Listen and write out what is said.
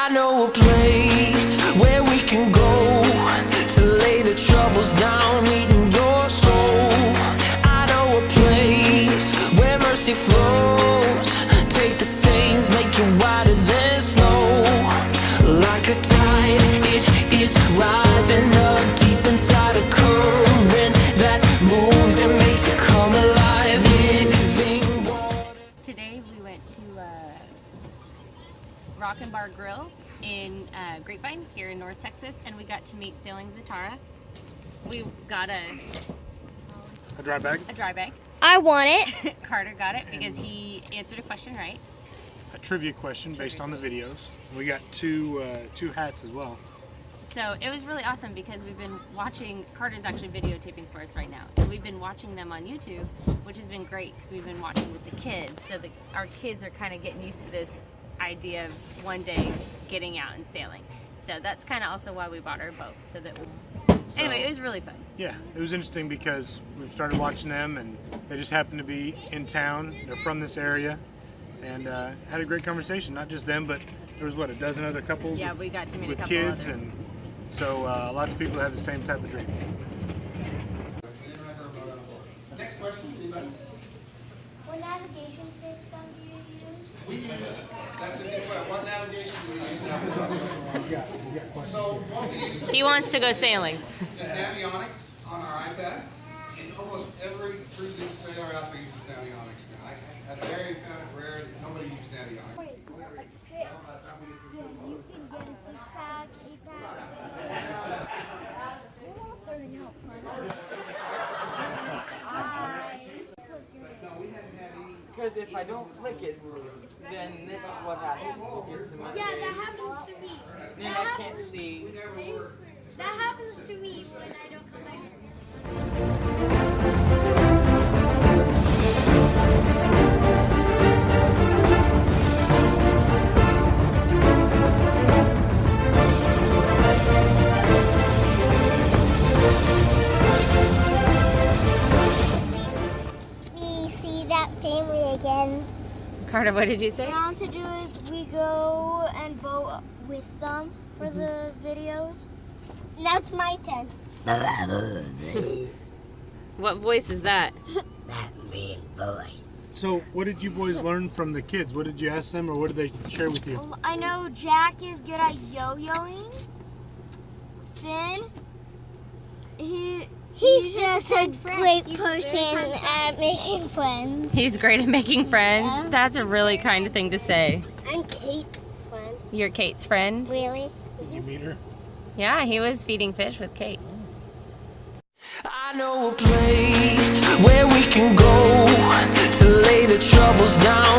I know a place where we can go to lay the troubles down, eating your soul. I know a place where mercy flows. Take the stains, make it whiter than snow. Like a tide, it is rising up deep inside a current that moves and makes it come alive. Living water. Today we went to Rock and Bar Grill in Grapevine here in North Texas, and we got to meet Sailing Zatara. We got a dry bag. A dry bag. I want it. Carter got it because he answered a question right. A trivia question based on the videos. We got two hats as well. So it was really awesome because we've been watching, Carter's actually videotaping for us right now, and we've been watching them on YouTube, which has been great because we've been watching with the kids. So our kids are kind of getting used to this idea of one day getting out and sailing. So that's kind of also why we bought our boat, so that anyway, it was really fun. Yeah, it was interesting because we started watching them and they just happened to be in town. They're from this area, and had a great conversation. Not just them, but there was what, a dozen other couples. Yeah, we got to meet with a couple kids, other. and so lots of people have the same type of dream. Next question, anybody? What navigation system do you use? We use, that's a good question. What navigation do we use now? So what we use He wants to go sailing. is Navionics on our iPad. And almost every cruising sailor out there uses Navionics now. I've very found it rare that nobody uses Navionics. Yeah, you can get a 6-pack, 8-pack. Because if I don't flick it, then this is what happens. Yeah, that happens to me. Then I can't see. That happens to me when I don't flick. Again. Carter, what did you say? What I want to do is we go and boat with them for the videos. That's my turn. What voice is that? That mean voice. So what did you boys learn from the kids? What did you ask them, or what did they share with you? Well, I know Jack is good at yo-yoing. Finn, he's just a great person at making friends. He's great at making friends. Yeah. That's a really kind thing to say. I'm Kate's friend. You're Kate's friend? Really? Did you meet her? Yeah, he was feeding fish with Kate. I know a place where we can go to lay the troubles down.